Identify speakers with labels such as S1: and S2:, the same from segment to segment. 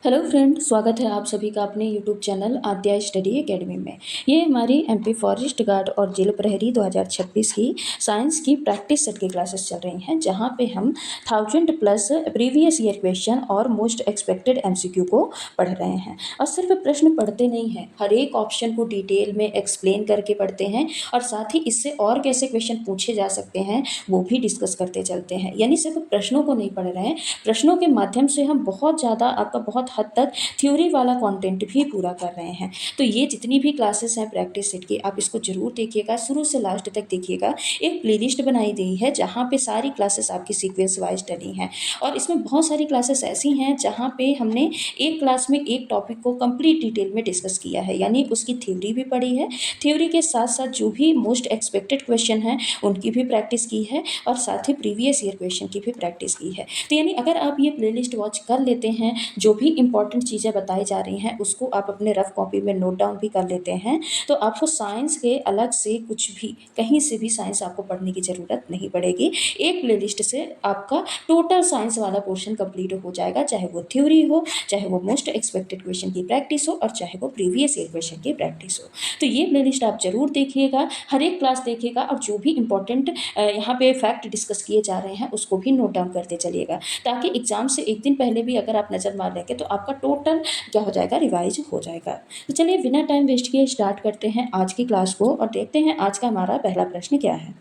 S1: Hello friend, स्वागत है आप सभी का अपने यूट्यूब चैनल आद्या स्टडी एकेडमी में। ये हमारी एमपी फॉरेस्ट गार्ड और जेल प्रहरी 2026 की साइंस की प्रैक्टिस सेट की क्लासेस चल रही हैं, जहां पे हम 1000 प्लस प्रीवियस ईयर क्वेश्चन और मोस्ट एक्सपेक्टेड एमसीक्यू को पढ़ रहे हैं। और सिर्फ प्रश्न पढ़ते नहीं हैं, हर एक ऑप्शन को डिटेल में एक्सप्लेन करके पढ़ते हैं और साथ ही इससे और कैसे क्वेश्चन पूछे जा सकते हैं वो भी डिस्कस करते चलते हैं। यानी सिर्फ प्रश्नों को नहीं पढ़ रहे हैं, प्रश्नों के माध्यम से हम बहुत ज़्यादा आपका बहुत हद तक थ्योरी वाला कंटेंट भी पूरा कर रहे हैं। तो ये जितनी भी क्लासेस हैं प्रैक्टिस सेट की, आप इसको जरूर देखिएगा, शुरू से लास्ट तक देखिएगा। एक प्लेलिस्ट बनाई गई है जहाँ पे सारी क्लासेस आपकी सीक्वेंस वाइज डली हैं और इसमें बहुत सारी क्लासेस ऐसी हैं जहाँ पे हमने एक क्लास में एक टॉपिक को कंप्लीट डिटेल में डिस्कस किया है, यानी उसकी थ्योरी भी पढ़ी है, थ्योरी के साथ साथ जो भी मोस्ट एक्सपेक्टेड क्वेश्चन हैं उनकी भी प्रैक्टिस की है और साथ ही प्रीवियस ईयर क्वेश्चन की भी प्रैक्टिस की है। तो यानी अगर आप ये प्लेलिस्ट वॉच कर लेते हैं, जो भी इंपॉर्टेंट चीज़ें बताई जा रही हैं उसको आप अपने रफ कॉपी में नोट डाउन भी कर लेते हैं, तो आपको साइंस के अलग से कुछ भी कहीं से भी साइंस आपको पढ़ने की ज़रूरत नहीं पड़ेगी। एक प्लेलिस्ट से आपका टोटल साइंस वाला पोर्शन कंप्लीट हो जाएगा, चाहे वो थ्योरी हो, चाहे वो मोस्ट एक्सपेक्टेड क्वेश्चन की प्रैक्टिस हो और चाहे वो प्रीवियस ईयर क्वेश्चन की प्रैक्टिस हो। तो ये प्लेलिस्ट आप जरूर देखिएगा, हर एक क्लास देखिएगा और जो भी इंपॉर्टेंट यहाँ पे फैक्ट डिस्कस किए जा रहे हैं उसको भी नोट डाउन करते चलिएगा, ताकि एग्जाम से एक दिन पहले भी अगर आप नज़र मार लेंगे तो आपका टोटल क्या हो जाएगा, रिवाइज हो जाएगा। तो चलिए बिना टाइम वेस्ट किए स्टार्ट करते हैं आज की क्लास को और देखते हैं आज का हमारा पहला प्रश्न क्या है।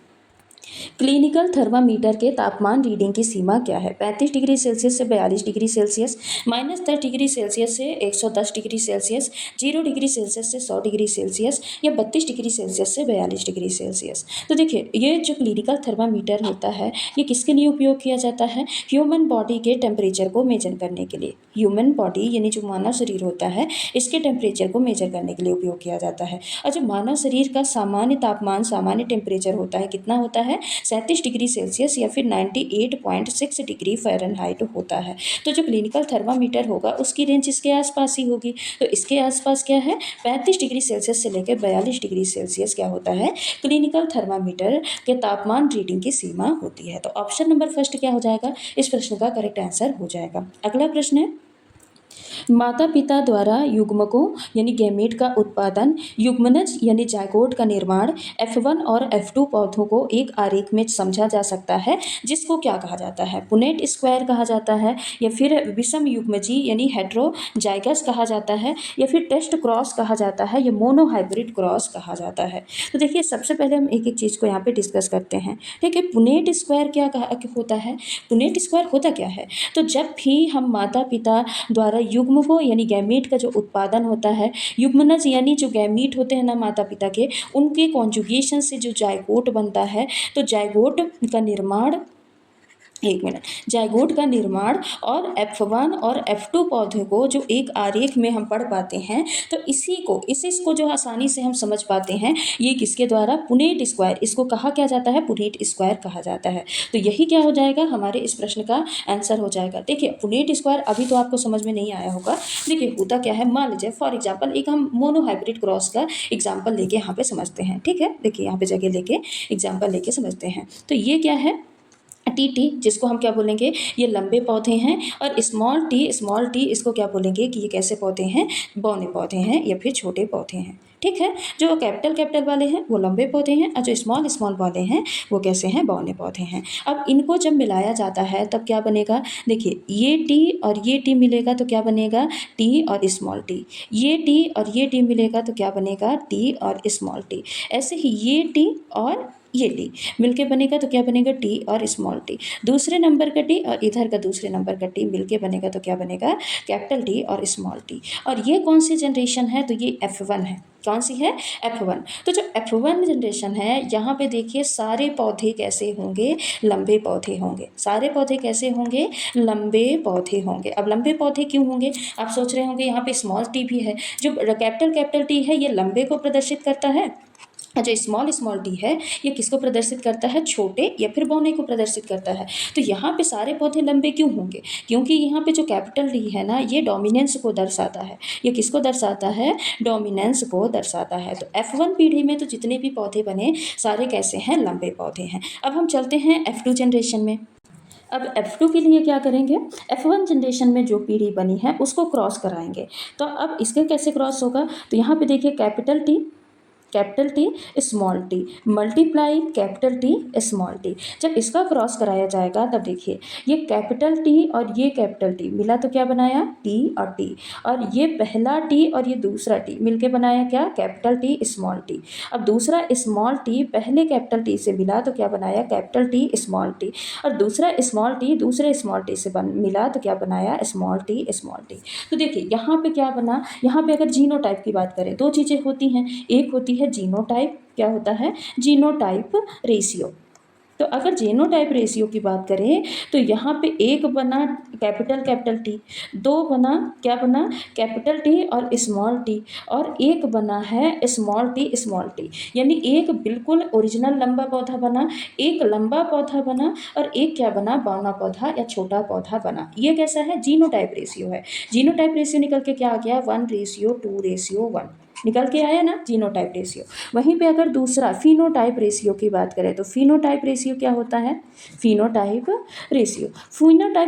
S1: क्लिनिकल थर्मामीटर के तापमान रीडिंग की सीमा क्या है? 35 डिग्री सेल्सियस से 42 डिग्री सेल्सियस, -10 डिग्री सेल्सियस से 110 डिग्री सेल्सियस, 0 डिग्री सेल्सियस से 100 डिग्री सेल्सियस या 32 डिग्री सेल्सियस से 42 डिग्री सेल्सियस। तो देखिए, ये जो क्लिनिकल थर्मामीटर होता है ये किसके लिए उपयोग किया जाता है? ह्यूमन बॉडी के टेम्परेचर को मेजर करने के लिए। ह्यूमन बॉडी यानी जो मानव शरीर होता है इसके टेम्परेचर को मेजर करने के लिए उपयोग किया जाता है। और जो मानव शरीर का सामान्य तापमान, सामान्य टेम्परेचर होता है, कितना होता है? 37 डिग्री सेल्सियस या फिर 98.6 डिग्री फ़ारेनहाइट होता है। तो जो क्लिनिकल थर्मामीटर होगा उसकी रेंज इसके आसपास ही होगी। तो इसके आसपास क्या है? 35 डिग्री सेल्सियस से लेकर 42 डिग्री सेल्सियस क्या होता है? क्लिनिकल थर्मामीटर के तापमान रीडिंग की सीमा होती है। तो ऑप्शन नंबर फर्स्ट क्या हो जाएगा? इस प्रश्न का करेक्ट आंसर हो जाएगा। अगला प्रश्न है, माता पिता द्वारा युग्मकों यानी गैमेट का उत्पादन, युग्मनज यानी जायगोट का निर्माण, F1 और F2 पौधों को एक आरेख में समझा जा सकता है, जिसको क्या कहा जाता है? पुनेट स्क्वायर कहा जाता है या फिर विषम युग्मजी यानी हेट्रोजाइगस कहा जाता है या फिर टेस्ट क्रॉस कहा जाता है या मोनोहाइब्रिड क्रॉस कहा जाता है। तो देखिए, सबसे पहले हम एक एक चीज़ को यहाँ पे डिस्कस करते हैं। ठीक है, पुनेट स्क्वायर क्या होता है? पुनेट स्क्वायर होता क्या है? तो जब भी हम माता पिता द्वारा युग्म को यानी गैमीट का जो उत्पादन होता है, युग्मनज यानी जो गैमीट होते हैं ना माता पिता के, उनके कॉन्जुगेशन से जो जायगोट बनता है, तो जायगोट का निर्माण, एक मिनट, जायगोट का निर्माण और F1 और F2 पौधे को जो एक आरेख में हम पढ़ पाते हैं, तो इसको जो आसानी से हम समझ पाते हैं, ये किसके द्वारा? Punnett square. इसको कहा क्या जाता है? पुनेट स्क्वायर कहा जाता है। तो यही क्या हो जाएगा? हमारे इस प्रश्न का आंसर हो जाएगा। देखिए, पुनेट स्क्वायर अभी तो आपको समझ में नहीं आया होगा। देखिए, होता क्या है, मान लीजिए फॉर एग्जाम्पल एक हम मोनोहाइब्रिड क्रॉस का एग्जाम्पल लेके यहाँ पे समझते हैं। ठीक है, देखिए यहाँ पे जगह लेके एग्जाम्पल लेके समझते हैं। तो ये क्या है? टी जिसको हम क्या बोलेंगे? ये लंबे पौधे हैं। और स्मॉल टी इसको क्या बोलेंगे कि ये कैसे पौधे हैं? बौने पौधे हैं या फिर छोटे पौधे हैं। ठीक है, जो कैपिटल वाले हैं वो लंबे पौधे हैं और जो स्मॉल वाले हैं वो कैसे हैं? बौने पौधे हैं। अब इनको जब मिलाया जाता है तब क्या बनेगा? देखिए, ये टी और ये टी मिलेगा तो क्या बनेगा? टी और स्मॉल टी। ये टी और ये टी मिलेगा तो क्या बनेगा? टी और स्मॉल टी। ऐसे ही ये टी और ये टी मिलके बनेगा तो क्या बनेगा? टी और स्मॉल टी। दूसरे नंबर का टी और इधर का दूसरे नंबर का टी मिलके बनेगा तो क्या बनेगा? कैपिटल टी और स्मॉल टी। और ये कौन सी जनरेशन है? तो ये F1 है। कौन सी है? F1। तो जो F1 जनरेशन है, यहाँ पे देखिए सारे पौधे कैसे होंगे? लंबे पौधे होंगे। सारे पौधे कैसे होंगे? लंबे पौधे होंगे। अब लंबे पौधे क्यों होंगे? आप सोच रहे होंगे यहाँ पे स्मॉल टी भी है। जो कैपिटल टी है ये लंबे को प्रदर्शित करता है, जो स्मॉल टी है ये किसको प्रदर्शित करता है? छोटे या फिर बौने को प्रदर्शित करता है। तो यहाँ पे सारे पौधे लंबे क्यों होंगे? क्योंकि यहाँ पे जो कैपिटल टी है ना, ये डोमिनेंस को दर्शाता है। ये किसको दर्शाता है? डोमिनेंस को दर्शाता है। तो F1 पीढ़ी में तो जितने भी पौधे बने सारे कैसे हैं? लंबे पौधे हैं। अब हम चलते हैं F2 जनरेशन में। अब F2 के लिए क्या करेंगे, F1 जनरेशन में जो पीढ़ी बनी है उसको क्रॉस कराएंगे। तो अब इसके कैसे क्रॉस होगा, तो यहाँ पे देखिए capital T small T multiply capital T small T. जब इसका क्रॉस कराया जाएगा तब देखिए ये कैपिटल टी और ये कैपिटल टी मिला तो क्या बनाया, टी, और ये पहला टी और ये दूसरा टी मिलके बनाया क्या, कैपिटल टी स्मॉल टी। अब दूसरा स्मॉल टी पहले कैपिटल टी से मिला तो क्या बनाया, कैपिटल टी स्मॉल टी, और दूसरा स्मॉल टी दूसरे स्मॉल टी से मिला तो क्या बनाया, स्मॉल टी। तो देखिए यहाँ पे क्या बना, यहाँ पे अगर जीनोटाइप की बात करें दो चीज़ें होती हैं, एक होती है जीनोटाइप, क्या होता है, जीनोटाइप रेशियो। तो अगर जीनोटाइप रेशियो की बात करें तो यहाँ पे एक बना कैपिटल टी, दो बना क्या बना, कैपिटल टी और स्मॉल टी, और एक बना है स्मॉल टी, यानी एक बिल्कुल ओरिजिनल लंबा पौधा बना, एक लंबा पौधा बना, और एक क्या बना, बौना पौधा या छोटा पौधा बना। ये कैसा है, जीनोटाइप रेशियो है। जीनोटाइप रेशियो निकल के क्या आ गया, 1:2:1 निकल के आया ना, जीनोटाइप रेशियो। वहीं पे अगर दूसरा फिनोटाइप रेशियो की बात करें तो फिनोटाइप रेशियो क्या होता है, फिनोटाइप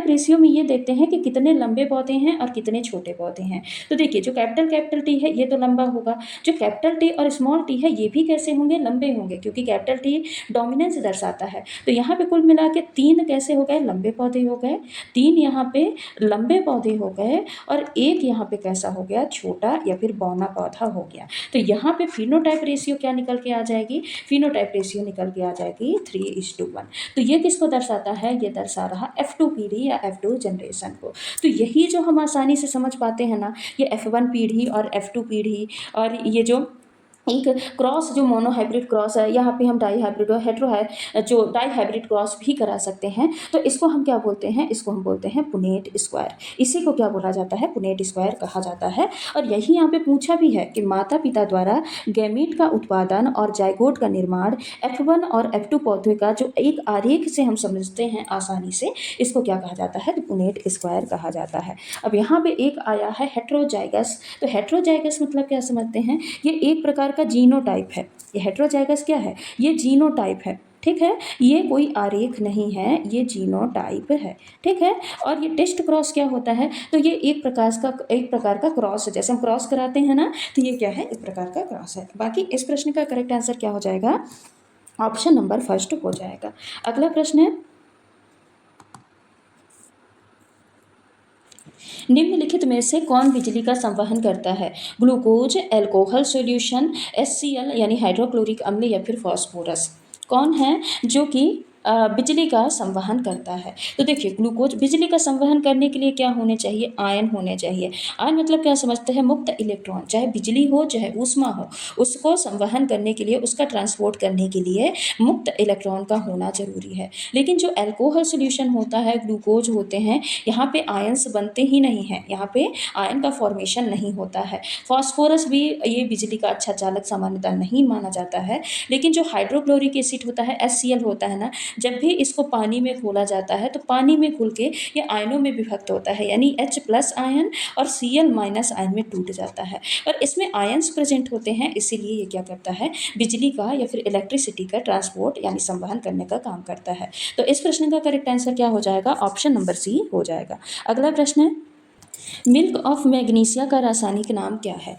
S1: रेशियो में ये देखते हैं कि कितने लंबे पौधे हैं और कितने छोटे पौधे हैं। तो देखिए जो कैपिटल टी है ये तो लंबा होगा, जो कैपिटल टी और स्मॉल टी है ये भी कैसे होंगे, लंबे होंगे, क्योंकि कैपिटल टी डोमिनेंस दर्शाता है। तो यहाँ पे कुल मिला के 3 कैसे हो गए, लंबे पौधे हो गए, 3 यहाँ पे लंबे पौधे हो गए, और एक यहाँ पे कैसा हो गया, छोटा या फिर बौना पौधा हो गया। तो यहाँ पे फिनोटाइप रेशियो क्या निकल के आ जाएगी, फिनोटाइप रेशियो निकल के आ जाएगी 3:1। तो ये किसको दर्शाता है, ये दर्शा रहा F2 पीढ़ी या F2 जनरेशन को। तो यही जो हम आसानी से समझ पाते हैं ना, ये F1 पीढ़ी और F2 पीढ़ी, और ये जो एक क्रॉस जो मोनोहाइब्रिड क्रॉस है, यहाँ पे हम डाई हाइब्रिड और हेट्रो है जो डाई हाइब्रिड क्रॉस भी करा सकते हैं। तो इसको हम क्या बोलते हैं, इसको हम बोलते हैं पुनेट स्क्वायर। इसी को क्या बोला जाता है, पुनेट स्क्वायर कहा जाता है। और यही यहाँ पे पूछा भी है कि माता पिता द्वारा गैमीट का उत्पादन और जाइगोट का निर्माण F1 और F2 पौधे का जो एक आरेख से हम समझते हैं आसानी से, इसको क्या कहा जाता है, तो पुनेट स्क्वायर कहा जाता है। अब यहाँ पे एक आया है हेट्रोजाइगस। तो हेट्रोजाइगस मतलब क्या समझते हैं, ये एक प्रकार का जीनोटाइप है। ये हेट्रोजाइगस क्या है, ये जीनोटाइप है, ठीक है, ये कोई आरेख नहीं है, ये जीनोटाइप है, ठीक है। और ये टेस्ट क्रॉस क्या होता है, तो ये एक प्रकार का क्रॉस है, जैसे हम क्रॉस कराते हैं ना, तो ये क्या है, एक प्रकार का क्रॉस है। बाकी इस प्रश्न का करेक्ट आंसर क्या हो जाएगा, ऑप्शन नंबर फर्स्ट हो जाएगा। अगला प्रश्न है, निम्नलिखित में से कौन बिजली का संवहन करता है, ग्लूकोज, अल्कोहल सॉल्यूशन, HCl यानी हाइड्रोक्लोरिक अम्ल, या फिर फास्फोरस। कौन है जो कि बिजली का संवहन करता है। तो देखिए ग्लूकोज बिजली का संवहन करने के लिए क्या होने चाहिए, आयन होने चाहिए। आयन मतलब क्या समझते हैं, मुक्त इलेक्ट्रॉन, चाहे बिजली हो चाहे ऊष्मा हो, उसको संवहन करने के लिए, उसका ट्रांसपोर्ट करने के लिए मुक्त इलेक्ट्रॉन का होना जरूरी है। लेकिन जो अल्कोहल सोल्यूशन होता है, ग्लूकोज होते हैं, यहाँ पे आयन्स बनते ही नहीं हैं, यहाँ पे आयन का फॉर्मेशन नहीं होता है। फास्फोरस भी ये बिजली का अच्छा चालक सामान्यतः नहीं माना जाता है। लेकिन जो हाइड्रोक्लोरिक एसिड होता है, HCl होता है ना, जब भी इसको पानी में घोला जाता है तो पानी में घुल के ये आयनों में विभक्त होता है, यानी H+ आयन और Cl- आयन में टूट जाता है, और इसमें आयन्स प्रेजेंट होते हैं, इसीलिए ये क्या करता है, बिजली का या फिर इलेक्ट्रिसिटी का ट्रांसपोर्ट यानी संवहन करने का काम करता है। तो इस प्रश्न का करेक्ट आंसर क्या हो जाएगा, ऑप्शन नंबर C हो जाएगा। अगला प्रश्न है, मिल्क ऑफ मैग्नीशिया का रासायनिक नाम क्या है,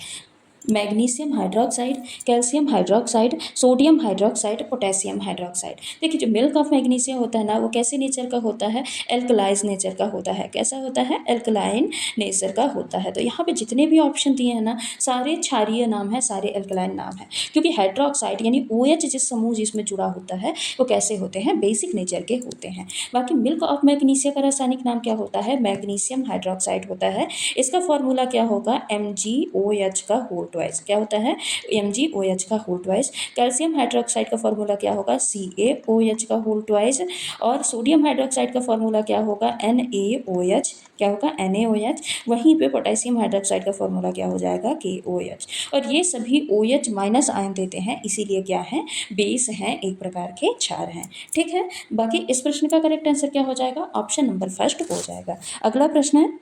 S1: magnesium hydroxide, calcium hydroxide, sodium hydroxide, potassium hydroxide. देखिए जो मिल्क ऑफ मैग्नीशिया होता है ना, वो कैसे नेचर का होता है, एल्कलाइज नेचर का होता है। कैसा होता है, एल्कलाइन नेचर का होता है। तो यहाँ पे जितने भी ऑप्शन दिए हैं ना, सारे क्षारीय नाम है, सारे एल्कलाइन नाम है, क्योंकि हाइड्रोक्साइड यानी OH जिस समूह जिसमें जुड़ा होता है वो कैसे होते हैं, बेसिक नेचर के होते हैं। बाकी मिल्क ऑफ मैग्नीशिया का रासायनिक नाम क्या होता है, मैग्नीशियम हाइड्रोक्साइड होता है। इसका फॉर्मूला क्या होगा, MgOH का होल ट्वाइस, क्या होता है, MgOH का होल ट्वाइस। कैल्शियम हाइड्रोक्साइड का फॉर्मूला क्या होगा, CaOH का होल ट्वाइस। और सोडियम हाइड्रोक्साइड का फॉर्मूला क्या होगा, NaOH, क्या होगा, NaOH। वहीं पे पोटेशियम हाइड्रोक्साइड का फॉर्मूला क्या हो जाएगा, KOH। और ये सभी OH- आयन देते हैं, इसीलिए क्या है, बेस हैं, एक प्रकार के क्षार हैं, ठीक है। बाकी इस प्रश्न का करेक्ट आंसर क्या हो जाएगा, ऑप्शन नंबर फर्स्ट हो जाएगा। अगला प्रश्न है,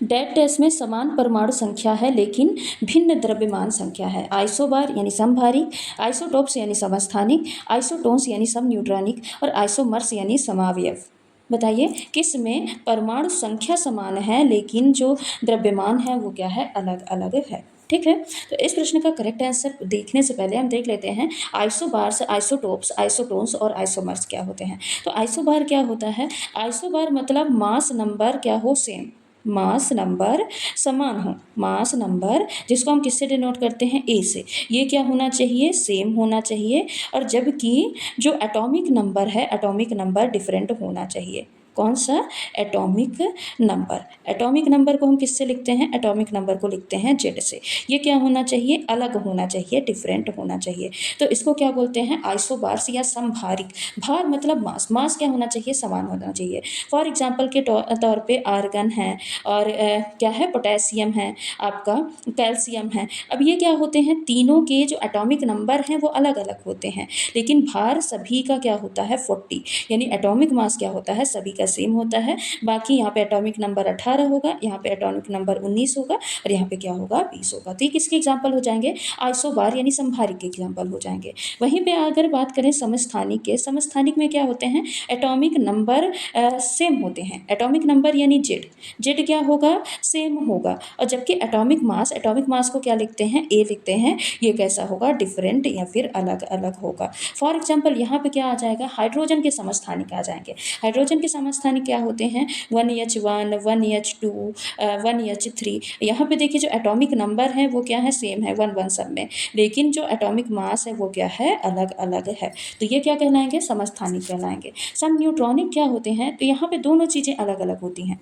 S1: डैट डैश में समान परमाणु संख्या है लेकिन भिन्न द्रव्यमान संख्या है, आइसोबार यानी समभारिक, आइसोटोप्स यानी समस्थानिक, आइसोटोन्स यानी समन्यूट्रॉनिक, और आइसोमर्स यानी समावयव। बताइए किस में परमाणु संख्या समान है लेकिन जो द्रव्यमान है वो क्या है, अलग अलग है। ठीक है, तो इस प्रश्न का करेक्ट आंसर देखने से पहले हम देख लेते हैं आइसोबार्स, आइसोटोप्स, आइसोटोन्स और आइसोमर्स क्या होते हैं। तो आइसोबार क्या होता है, आइसोबार मतलब मास नंबर क्या हो, सेम, मास नंबर समान हो, मास नंबर जिसको हम किससे डिनोट करते हैं, ए से, ये क्या होना चाहिए, सेम होना चाहिए। और जबकि जो एटॉमिक नंबर है, एटॉमिक नंबर डिफरेंट होना चाहिए। कौन सा, एटॉमिक नंबर, एटॉमिक नंबर को हम किससे लिखते हैं, एटॉमिक नंबर को लिखते हैं जेड से। ये क्या होना चाहिए, अलग होना चाहिए, डिफरेंट होना चाहिए। तो इसको क्या बोलते हैं, आइसोबार्स या समभारिक। भार मतलब मास, मास क्या होना चाहिए, समान होना चाहिए। फॉर एग्जाम्पल के तौर पे आर्गन है और क्या है, पोटेशियम है, आपका कैल्शियम है। अब ये क्या होते हैं, तीनों के जो एटॉमिक नंबर हैं वो अलग अलग होते हैं, लेकिन भार सभी का क्या होता है, 40, यानी एटॉमिक मास क्या होता है, सभी का सेम होता है। बाकी यहाँ पे एटॉमिक नंबर 18 होगा, यहाँ पे एटॉमिक नंबर 19 होगा और यहाँ पे क्या होगा, 20 होगा। तो ये किसके एग्जाम्पल हो जाएंगे, आइसोबार यानी समभारिक के एग्जाम्पल हो जाएंगे। वहीं पे अगर बात करें समस्थानिक के, समस्थानिक में क्या होते हैं, एटॉमिक नंबर सेम होते हैं, एटॉमिक नंबर यानी जेड, जेड क्या होगा, सेम होगा। और जबकि एटॉमिक मास, एटॉमिक मास को क्या लिखते हैं, ए लिखते हैं, ये कैसा होगा, डिफरेंट या फिर अलग अलग होगा। फॉर एग्जाम्पल यहाँ पे क्या आ जाएगा, हाइड्रोजन के समस्थानिक आ जाएंगे। हाइड्रोजन के समस्थानिक क्या होते हैं, 1H1, 1H2, 1H3। यहाँ पे देखिए जो एटॉमिक नंबर है वो क्या है, सेम है, 1 1 सब में, लेकिन जो एटॉमिक मास है वो क्या है, अलग अलग है। तो ये क्या कहलाएंगे, समस्थानिक कहलाएंगे। सम न्यूट्रॉनिक क्या होते हैं, तो यहाँ पे दोनों चीज़ें अलग अलग होती हैं।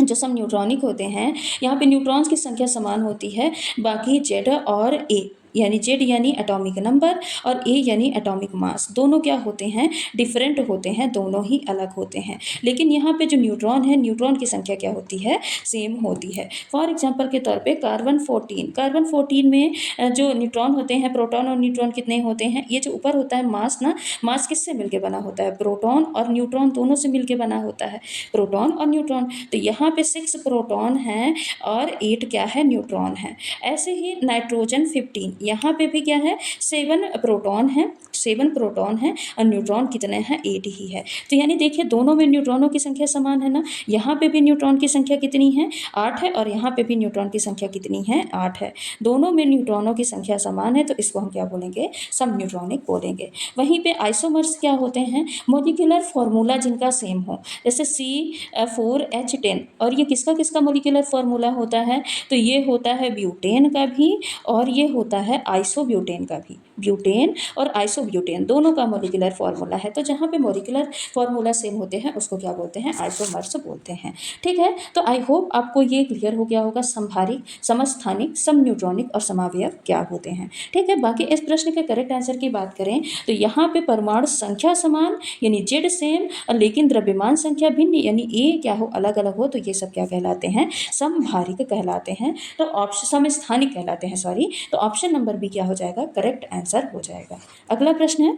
S1: जो सब न्यूट्रॉनिक होते हैं, यहाँ पे न्यूट्रॉन्स की संख्या समान होती है, बाकी जेड और ए, यानी जेड यानी एटॉमिक नंबर और ए यानी एटॉमिक मास, दोनों क्या होते हैं, डिफरेंट होते हैं, दोनों ही अलग होते हैं। लेकिन यहाँ पे जो न्यूट्रॉन है, न्यूट्रॉन की संख्या क्या होती है, सेम होती है। फॉर एग्जांपल के तौर पे कार्बन 14, कार्बन 14 में जो न्यूट्रॉन होते हैं, प्रोटॉन और न्यूट्रॉन कितने होते हैं, ये जो ऊपर होता है मास ना, मास किससे मिलकर बना होता है, प्रोटॉन और न्यूट्रॉन दोनों से मिलकर बना होता है, प्रोटॉन और न्यूट्रॉन। तो यहाँ पे 6 प्रोटॉन हैं और 8 क्या है, न्यूट्रॉन है। ऐसे ही नाइट्रोजन 15, यहाँ पे भी क्या है, 7 प्रोटॉन है, 7 प्रोटॉन है और न्यूट्रॉन कितने हैं, 8 ही है। तो यानी देखिए दोनों में न्यूट्रॉनों की संख्या समान है ना, यहाँ पे भी न्यूट्रॉन की संख्या कितनी है, 8 है, और यहाँ पे भी न्यूट्रॉन की संख्या कितनी है, 8 है। दोनों में न्यूट्रॉनों की संख्या समान है, तो इसको हम क्या बोलेंगे, सम न्यूट्रॉनिक बोलेंगे। वहीं पे आइसोमर्स क्या होते हैं, मोलिकुलर फॉर्मूला जिनका सेम हो, जैसे C4H10, और ये किसका किसका मोलिकुलर फॉर्मूला होता है, तो ये होता है ब्यूटेन का भी और ये होता है आइसोब्यूटेन का भी, ब्यूटेन और आइसोब्यूटेन दोनों का मोलिकुलर फॉर्मूला है। तो जहाँ पे मोलिकुलर फॉर्मूला सेम होते हैं उसको क्या बोलते हैं, आइसोमर्स बोलते हैं। ठीक है, तो आई होप आपको ये क्लियर हो गया होगा, समभारिक, समस्थानिक, सम न्यूट्रॉनिक और समावयव क्या होते हैं। ठीक है, बाकी इस प्रश्न के करेक्ट आंसर की बात करें तो यहाँ पे परमाणु संख्या समान यानी जेड सेम, और लेकिन द्रव्यमान संख्या भिन्न यानी ए क्या हो, अलग अलग हो, तो ये सब क्या कहलाते हैं, समभारिक कहलाते हैं। तो ऑप्शन, समस्थानिक कहलाते हैं, सॉरी। तो ऑप्शन नंबर बी क्या हो जाएगा, करेक्ट आंसर हो जाएगा। अगला प्रश्न है,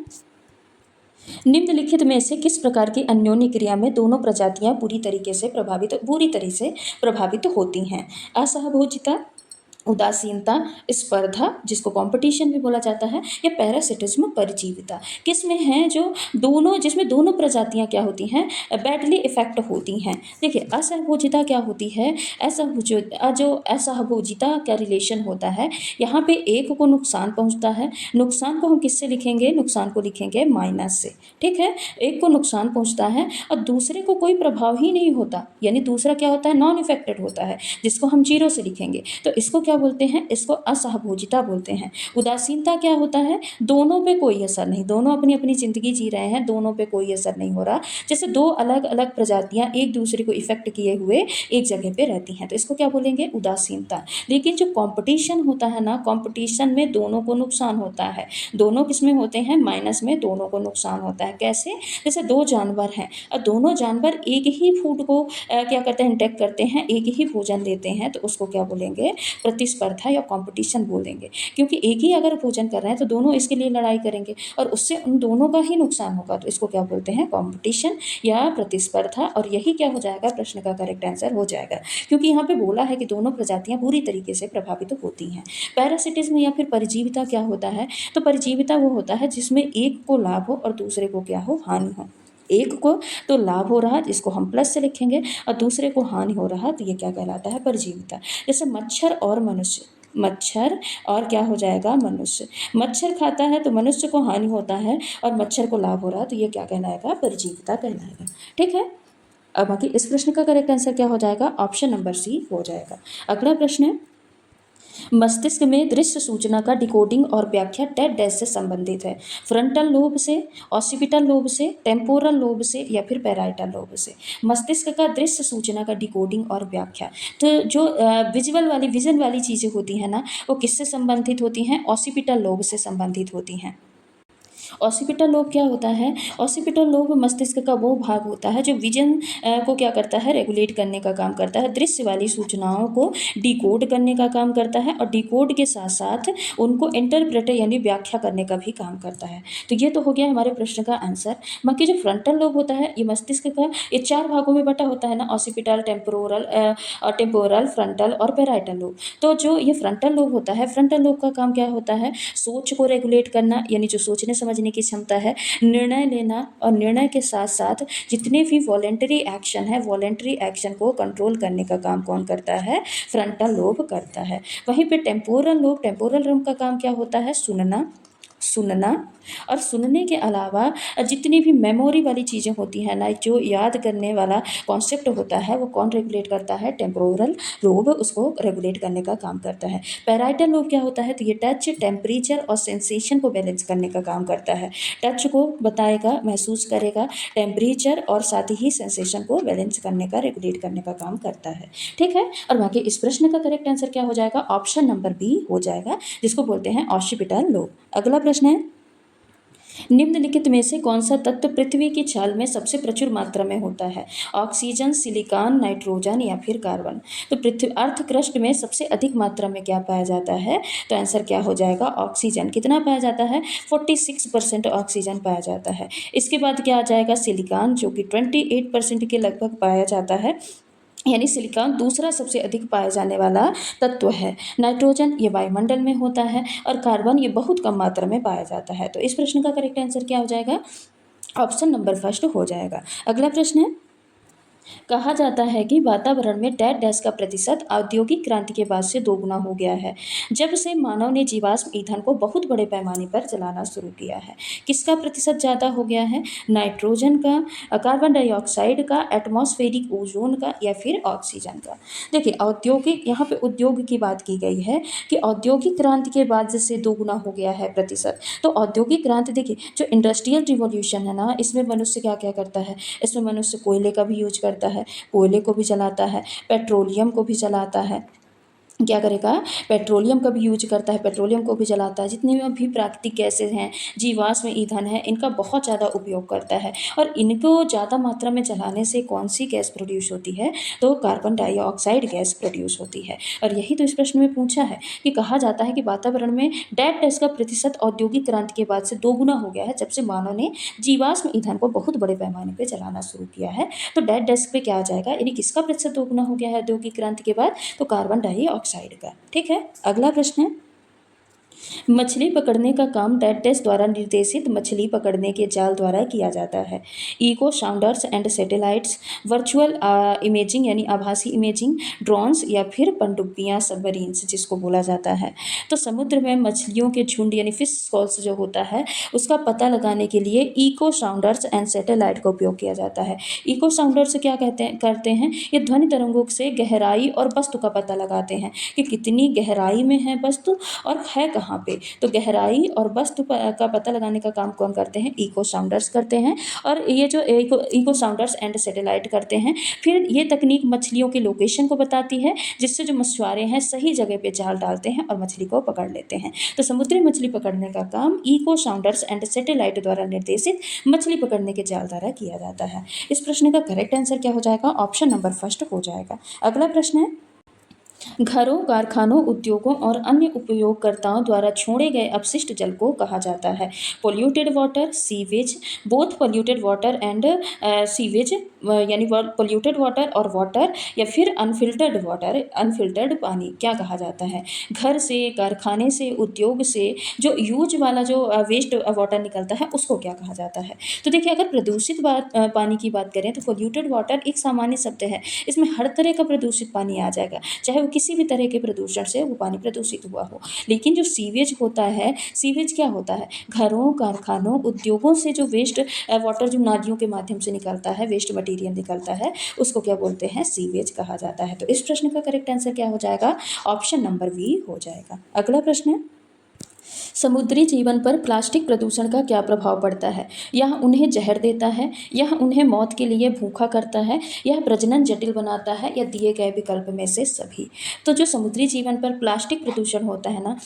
S1: निम्नलिखित में से किस प्रकार की अन्योन्य क्रिया में दोनों प्रजातियां बुरी तरह से प्रभावित होती हैं, असहभोजिता, उदासीनता, स्पर्धा जिसको कंपटीशन भी बोला जाता है, या पैरासिटिज्म, परजीविता, किसमें है जो दोनों, जिसमें दोनों प्रजातियां क्या होती हैं, बैडली इफेक्ट होती हैं। देखिए असहभोजिता क्या होती है, जो असहभोजिता का रिलेशन होता है, यहाँ पे एक को नुकसान पहुंचता है, नुकसान को हम किससे लिखेंगे, नुकसान को लिखेंगे माइनस से। ठीक है, एक को नुकसान पहुंचता है और दूसरे को कोई प्रभाव ही नहीं होता, यानी दूसरा क्या होता है, नॉन इफेक्टेड होता है, जिसको हम जीरो से लिखेंगे। तो इसको क्या बोलते हैं, इसको असहभोजिता बोलते हैं। उदासीनता क्या होता है, दोनों पे कोई असर नहीं, दोनों अपनी अपनी ज़िंदगी जी रहे हैं, दोनों पे कोई असर नहीं हो रहा, जैसे दो अलग अलग प्रजातियां एक दूसरे को इफेक्ट किए हुए एक जगह पे रहती हैं, तो इसको क्या बोलेंगे, उदासीनता। लेकिन जो कंपटीशन होता है ना, कंपटीशन में दोनों को नुकसान होता है, दोनों किसमें होते हैं, माइनस में, दोनों को नुकसान होता है। कैसे, जैसे दो जानवर हैं और दोनों जानवर एक ही फूड को क्या करते हैं, इंटेक करते हैं, एक ही भोजन लेते हैं, तो उसको क्या बोलेंगे, प्रतिस्पर्धा या कंपटीशन बोलेंगे। क्योंकि एक ही अगर भोजन कर रहे हैं तो दोनों इसके लिए लड़ाई करेंगे और उससे उन दोनों का ही नुकसान होगा, तो इसको क्या बोलते हैं, कंपटीशन या प्रतिस्पर्धा। और यही क्या हो जाएगा, प्रश्न का करेक्ट आंसर हो जाएगा, क्योंकि यहाँ पे बोला है कि दोनों प्रजातियां बुरी तरीके से प्रभावित होती हैं। पैरासिटिज्म या फिर परजीविता क्या होता है, तो परजीविता वो होता है जिसमें एक को लाभ हो और दूसरे को क्या हो, हानि हो। एक को तो लाभ हो रहा जिसको हम प्लस से लिखेंगे और दूसरे को हानि हो रहा तो ये क्या कहलाता है, परजीविता। जैसे मच्छर और मनुष्य, मच्छर और क्या हो जाएगा, मनुष्य। मच्छर खाता है तो मनुष्य को हानि होता है और मच्छर को लाभ हो रहा तो ये क्या कहलाएगा, परजीविता कहलाएगा। ठीक है। अब बाकी इस प्रश्न का करेक्ट आंसर क्या हो जाएगा, ऑप्शन नंबर सी हो जाएगा। अगला प्रश्न है, मस्तिष्क में दृश्य सूचना का डिकोडिंग और व्याख्या डैश डैश से संबंधित है, फ्रंटल लोब से, ऑसिपिटल लोब से, टेम्पोरल लोब से या फिर पैराइटल लोब से। मस्तिष्क का दृश्य सूचना का डिकोडिंग और व्याख्या, तो जो विजुअल वाली विजन वाली चीज़ें होती हैं ना, वो किससे संबंधित होती हैं, ऑसिपिटल लोब से संबंधित होती हैं। ऑसिपिटल लोब क्या होता है, ऑसिपिटल लोब मस्तिष्क का वो भाग होता है जो विजन को क्या करता है, रेगुलेट करने का काम करता है, दृश्य वाली सूचनाओं को डिकोड करने का काम करता है और डिकोड के साथ साथ उनको इंटरप्रेट यानी व्याख्या करने का भी काम करता है। तो ये तो हो गया हमारे प्रश्न का आंसर। बाकी जो फ्रंटल लोब होता है ये मस्तिष्क का ये 4 भागों में बटा होता है ना, ऑसिपिटल, टेम्पोरल, फ्रंटल और पैराइटल लोब। तो जो ये फ्रंटल लोब होता है, फ्रंटल लोब का काम क्या होता है, सोच को रेगुलेट करना, यानी जो सोचने समझने की क्षमता है, निर्णय लेना और निर्णय के साथ साथ जितने भी वॉलेंटरी एक्शन है, वॉलेंटरी एक्शन को कंट्रोल करने का काम कौन करता है, फ्रंटल लोब करता है। वहीं पे टेम्पोरल लोब, टेम्पोरल लोब का काम क्या होता है, सुनना, सुनना और सुनने के अलावा जितनी भी मेमोरी वाली चीज़ें होती हैं ना, जो याद करने वाला कॉन्सेप्ट होता है वो कौन रेगुलेट करता है, टेम्पोरल लोब उसको रेगुलेट करने का काम करता है। पैराइटल लोब क्या होता है, तो ये टच, टेम्परेचर और सेंसेशन को बैलेंस करने का काम करता है। टच को बताएगा, महसूस करेगा, टेम्परेचर और साथ ही सेंसेशन को बैलेंस करने का, रेगुलेट करने का काम करता है। ठीक है। और बाकी इस प्रश्न का करेक्ट आंसर क्या हो जाएगा, ऑप्शन नंबर बी हो जाएगा, जिसको बोलते हैं ऑसिपिटल लोब। अगला प्रश्न है, निम्नलिखित में से कौन सा तत्व पृथ्वी की छाल में सबसे प्रचुर मात्रा में होता है, ऑक्सीजन, सिलिकॉन, नाइट्रोजन या फिर कार्बन। तो पृथ्वी अर्थ क्रस्ट में सबसे अधिक मात्रा में क्या पाया जाता है, तो आंसर क्या हो जाएगा, ऑक्सीजन। कितना पाया जाता है, 46% ऑक्सीजन पाया जाता है। इसके बाद क्या आ जाएगा, सिलिकॉन, जो कि 28% के लगभग पाया जाता है, यानी सिलिकॉन दूसरा सबसे अधिक पाए जाने वाला तत्व है। नाइट्रोजन ये वायुमंडल में होता है और कार्बन ये बहुत कम मात्रा में पाया जाता है। तो इस प्रश्न का करेक्ट आंसर क्या हो जाएगा, ऑप्शन नंबर फर्स्ट हो जाएगा। अगला प्रश्न है, कहा जाता है कि वातावरण में डैश डैश का प्रतिशत औद्योगिक क्रांति के बाद से दोगुना हो गया है, जब से मानव ने जीवाश्म ईंधन को बहुत बड़े पैमाने पर जलाना शुरू किया है। किसका प्रतिशत ज़्यादा हो गया है, नाइट्रोजन का, कार्बन डाइऑक्साइड का, एटमॉस्फेरिक ओजोन का या फिर ऑक्सीजन का। देखिए औद्योगिक, यहाँ पे उद्योग की बात की गई है कि औद्योगिक क्रांति के बाद से दोगुना हो गया है प्रतिशत। तो औद्योगिक क्रांति, देखिए जो इंडस्ट्रियल रिवॉल्यूशन है ना, इसमें मनुष्य क्या क्या करता है, इसमें मनुष्य कोयले का भी यूज करता है, कोयले को भी जलाता है, पेट्रोलियम को भी जलाता है, क्या करेगा, पेट्रोलियम का भी यूज करता है, पेट्रोलियम को भी जलाता है, जितने भी प्राकृतिक गैसेज हैं, जीवाश्म ईंधन है, इनका बहुत ज़्यादा उपयोग करता है। और इनको ज़्यादा मात्रा में जलाने से कौन सी गैस प्रोड्यूस होती है, तो कार्बन डाइऑक्साइड गैस प्रोड्यूस होती है। और यही तो इस प्रश्न में पूछा है कि कहा जाता है कि वातावरण में डैश डैश का प्रतिशत औद्योगिक क्रांति के बाद से दोगुना हो गया है, जब से मानव ने जीवाश्म ईंधन को बहुत बड़े पैमाने पर जलाना शुरू किया है। तो डैश डैश पे क्या आ जाएगा, यानी किसका प्रतिशत दोगुना हो गया है औद्योगिक क्रांति के बाद, तो कार्बन डाइऑक्साइड का। ठीक है। अगला प्रश्न है, मछली पकड़ने का काम डैश डैश द्वारा निर्देशित मछली पकड़ने के जाल द्वारा किया जाता है, echo sounders and satellites, virtual imaging यानी आभासी इमेजिंग, ड्रोन्स या फिर पनडुब्बियाँ, सबमरीन्स जिसको बोला जाता है। तो समुद्र में मछलियों के झुंड यानी फिश स्कॉल्स जो होता है उसका पता लगाने के लिए इको साउंडर्स एंड सैटेलाइट का उपयोग किया जाता है। इको साउंडर्स क्या करते हैं, ये ध्वनि तरंगों से गहराई और वस्तु का पता लगाते हैं कि कितनी गहराई में है वस्तु और है कहाँ पे। तो गहराई और वस्तु का पता लगाने का काम कौन करते हैं, इको साउंडर्स करते हैं। और ये जो इको साउंडर्स एंड सैटेलाइट करते हैं, फिर ये तकनीक मछलियों के लोकेशन को बताती है, जिससे जो मछुआरे हैं सही जगह पे जाल डालते हैं और मछली को पकड़ लेते हैं। तो समुद्री मछली पकड़ने का काम इको साउंडर्स एंड सैटेलाइट द्वारा निर्देशित मछली पकड़ने के जाल द्वारा किया जाता है। इस प्रश्न का करेक्ट आंसर क्या हो जाएगा, ऑप्शन नंबर फर्स्ट हो जाएगा। अगला प्रश्न है, घरों, कारखानों, उद्योगों और अन्य उपयोगकर्ताओं द्वारा छोड़े गए अपशिष्ट जल को कहा जाता है polluted water, sewage. Both polluted water and sewage, यानी पोल्यूटेड वाटर और वाटर, या फिर अनफिल्टर्ड वाटर, अनफिल्टर्ड पानी क्या कहा जाता है। घर से, कारखाने से, उद्योग से जो यूज वाला जो वेस्ट वाटर निकलता है उसको क्या कहा जाता है। तो देखिए, अगर प्रदूषित पानी की बात करें तो पोल्यूटेड वाटर एक सामान्य शब्द है। इसमें हर तरह का प्रदूषित पानी आ जाएगा, चाहे वो किसी भी तरह के प्रदूषण से वो पानी प्रदूषित हुआ हो। लेकिन जो सीवेज होता है, सीवेज क्या होता है, घरों, कारखानों, उद्योगों से जो वेस्ट वाटर जो नालियों के माध्यम से निकलता है, वेस्ट मटेरियल निकलता है, उसको क्या बोलते हैं, सीवेज कहा जाता है। तो इस प्रश्न का करेक्ट आंसर क्या हो जाएगा, ऑप्शन नंबर बी हो जाएगा। अगला प्रश्न है, समुद्री जीवन पर प्लास्टिक प्रदूषण का क्या प्रभाव पड़ता है। यह उन्हें जहर देता है, यह उन्हें मौत के लिए भूखा करता है, यह प्रजनन जटिल बनाता है, या दिए गए विकल्प में से सभी। तो जो समुद्री जीवन पर प्लास्टिक प्रदूषण होता है ना,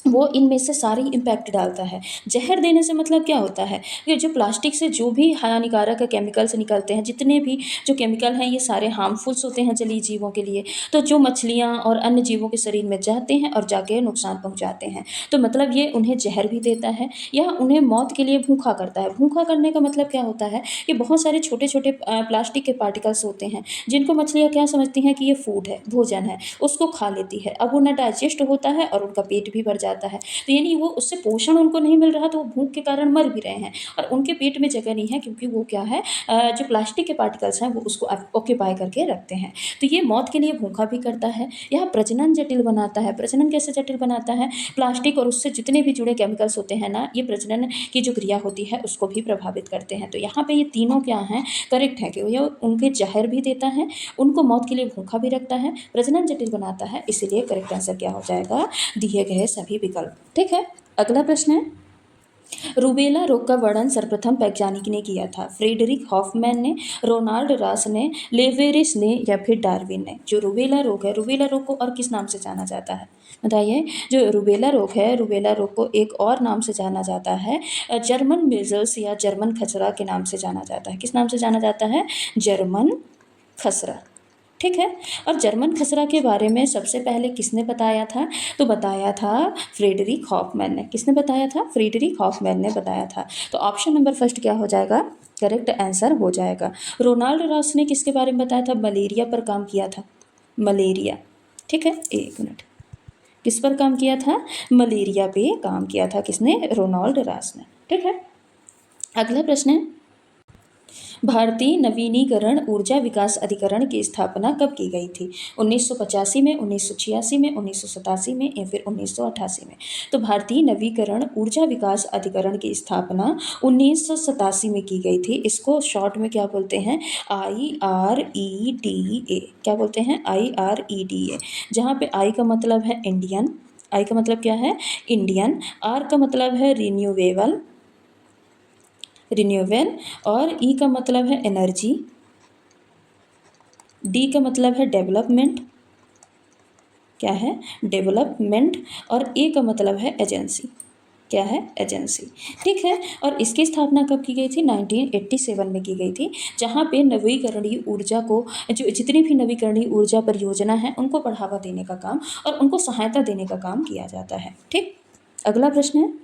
S1: वो इनमें से सारी इम्पैक्ट डालता है। जहर देने से मतलब क्या होता है, ये जो प्लास्टिक से जो भी हानिकारक केमिकल्स निकलते हैं, जितने भी जो केमिकल हैं, ये सारे हार्मफुल्स होते हैं जलीय जीवों के लिए। तो जो मछलियाँ और अन्य जीवों के शरीर में जाते हैं और जाके नुकसान पहुँचाते हैं। तो मतलब ये उन्हें जहर भी देता है, यह उन्हें मौत के लिए भूखा करता है। भूखा करने का मतलब क्या होता है, कि बहुत सारे छोटे छोटे प्लास्टिक के पार्टिकल्स होते हैं, जिनको मछलियाँ क्या समझती हैं कि ये फूड है, भोजन है, उसको खा लेती है। अब वो ना डाइजेस्ट होता है और उनका पेट भी भर जाता है। तो यानी वो उससे पोषण उनको नहीं मिल रहा, तो वो भूख के कारण मर भी रहे हैं और उनके पेट में जगह नहीं है, क्योंकि वो क्या है, जो प्लास्टिक के पार्टिकल्स हैं वो उसको ऑक्यूपाई करके रखते हैं। तो ये मौत के लिए भूखा भी करता है, यह प्रजनन जटिल बनाता है। प्रजनन कैसे जटिल बनाता है, प्लास्टिक और उससे जितने भी जुड़े केमिकल्स होते हैं ना, ये प्रजनन की जो क्रिया होती है उसको भी प्रभावित करते हैं। तो यहाँ पे ये तीनों क्या हैं, करेक्ट है, कि ये उनके जहर भी देता है, उनको मौत के लिए भूखा भी रखता है, प्रजनन जटिल बनाता है। इसीलिए करेक्ट आंसर क्या हो जाएगा, दिए गए सभी विकल्प। ठीक है, अगला प्रश्न है, रूबेला रोग का वर्णन सर्वप्रथम वैज्ञानिक ने किया था। फ्रेडरिक हॉफमैन ने, रोनाल्ड रास ने, लेवेरिस ने, या फिर डार्विन ने। जो रूबेला रोग है, रूबेला रोग को और किस नाम से जाना जाता है, बताइए। जो रूबेला रोग है, रूबेला रोग को एक और नाम से जाना जाता है, जर्मन मेजल्स या जर्मन खसरा के नाम से जाना जाता है। किस नाम से जाना जाता है, जर्मन खसरा। ठीक है, और जर्मन खसरा के बारे में सबसे पहले किसने बताया था, तो बताया था फ्रेडरिक हॉफमैन ने। किसने बताया था, फ्रेडरिक हॉफमैन ने बताया था। तो ऑप्शन नंबर फर्स्ट क्या हो जाएगा, करेक्ट आंसर हो जाएगा। रोनाल्ड रॉस ने किसके बारे में बताया था, मलेरिया पर काम किया था, मलेरिया। ठीक है, एक मिनट, किस पर काम किया था, मलेरिया पे काम किया था, किसने, रोनाल्ड रॉस ने। ठीक है, अगला प्रश्न है, भारतीय नवीनीकरण ऊर्जा विकास अधिकरण की स्थापना कब की गई थी। 1985 में, 1986 में, 1987 में, या फिर 1988 में। तो भारतीय नवीकरण ऊर्जा विकास अधिकरण की स्थापना 1987 में की गई थी। इसको शॉर्ट में क्या बोलते हैं, IREDA। क्या बोलते हैं, IREDA। जहाँ पे आई का मतलब है इंडियन, आई का मतलब क्या है, इंडियन, आर का मतलब है रिन्यूएबल, रिन्यूएबल, और ई का मतलब है एनर्जी, डी का मतलब है डेवलपमेंट, क्या है, डेवलपमेंट, और ए का मतलब है एजेंसी, क्या है, एजेंसी। ठीक है, और इसकी स्थापना कब की गई थी, 1987 में की गई थी। जहाँ पे नवीकरणीय ऊर्जा को, जो जितनी भी नवीकरणीय ऊर्जा परियोजना है उनको बढ़ावा देने का काम और उनको सहायता देने का काम किया जाता है। ठीक, अगला प्रश्न है,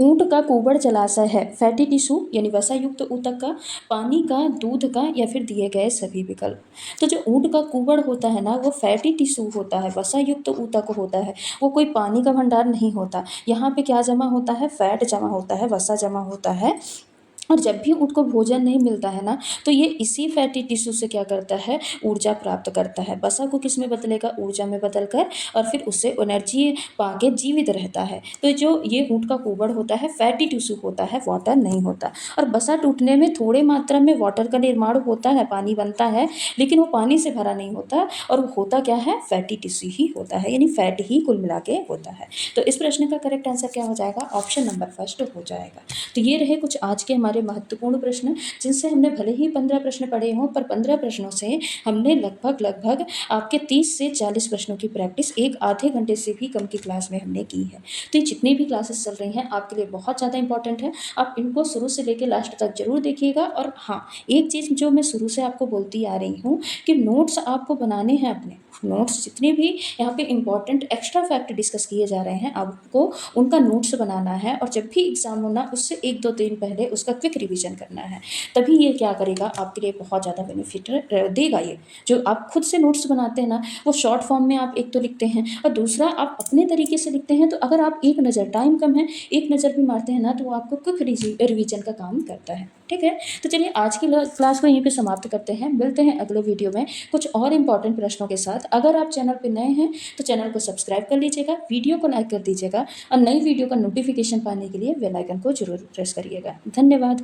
S1: ऊंट का कुबड़ जलाशय है, फैटी टिश्यू यानी वसा युक्त ऊतक का, पानी का, दूध का, या फिर दिए गए सभी विकल्प। तो जो ऊंट का कुबड़ होता है ना, वो फैटी टिश्यू होता है, वसा युक्त ऊतक होता है, वो कोई पानी का भंडार नहीं होता। यहाँ पे क्या जमा होता है, फैट जमा होता है, वसा जमा होता है। और जब भी ऊँट को भोजन नहीं मिलता है ना, तो ये इसी फैटी टिश्यू से क्या करता है, ऊर्जा प्राप्त करता है। वसा को किस में बदलेगा, ऊर्जा में बदलकर, और फिर उससे एनर्जी पाके जीवित रहता है। तो जो ये ऊँट का कुबड़ होता है फैटी टिश्यू होता है, वाटर नहीं होता। और वसा टूटने में थोड़े मात्रा में वाटर का निर्माण होता है, पानी बनता है, लेकिन वो पानी से भरा नहीं होता, और वो होता क्या है, फैटी टिश्यू ही होता है, यानी फैट ही कुल मिला के होता है। तो इस प्रश्न का करेक्ट आंसर क्या हो जाएगा, ऑप्शन नंबर फर्स्ट हो जाएगा। तो ये रहे कुछ आज के हमारे महत्वपूर्ण प्रश्न, जिनसे हमने भले ही 15 प्रश्न पढ़े हों, पर 15 प्रश्नों से हमने लगभग आपके 30 से 40 प्रश्नों की प्रैक्टिस एक आधे घंटे से भी कम की क्लास में हमने की है। तो ये जितनी भी क्लासेस चल रही हैं आपके लिए बहुत ज़्यादा इंपॉर्टेंट है। आप इनको शुरू से लेकर लास्ट तक जरूर देखिएगा। और हाँ, एक चीज़ जो मैं शुरू से आपको बोलती आ रही हूँ कि नोट्स आपको बनाने हैं अपने, नोट्स जितने भी यहाँ पे इम्पॉर्टेंट एक्स्ट्रा फैक्ट डिस्कस किए जा रहे हैं, आपको उनका नोट्स बनाना है और जब भी एग्ज़ाम होना उससे 1-2 दिन पहले उसका क्विक रिवीजन करना है। तभी ये क्या करेगा, आपके लिए बहुत ज़्यादा बेनिफिट देगा ये। जो आप खुद से नोट्स बनाते हैं ना, वो शॉर्ट फॉर्म में आप एक तो लिखते हैं और दूसरा आप अपने तरीके से लिखते हैं, तो अगर आप एक नज़र, टाइम कम है, एक नज़र भी मारते हैं ना, तो वो आपको क्विक रिवीजन का काम करता है। ठीक है? तो चलिए आज की क्लास को यहीं पे समाप्त करते हैं। मिलते हैं अगले वीडियो में कुछ और इम्पोर्टेंट प्रश्नों के साथ। अगर आप चैनल पे नए हैं तो चैनल को सब्सक्राइब कर लीजिएगा, वीडियो को लाइक कर दीजिएगा और नई वीडियो का नोटिफिकेशन पाने के लिए बेल आइकन को ज़रूर प्रेस करिएगा। धन्यवाद।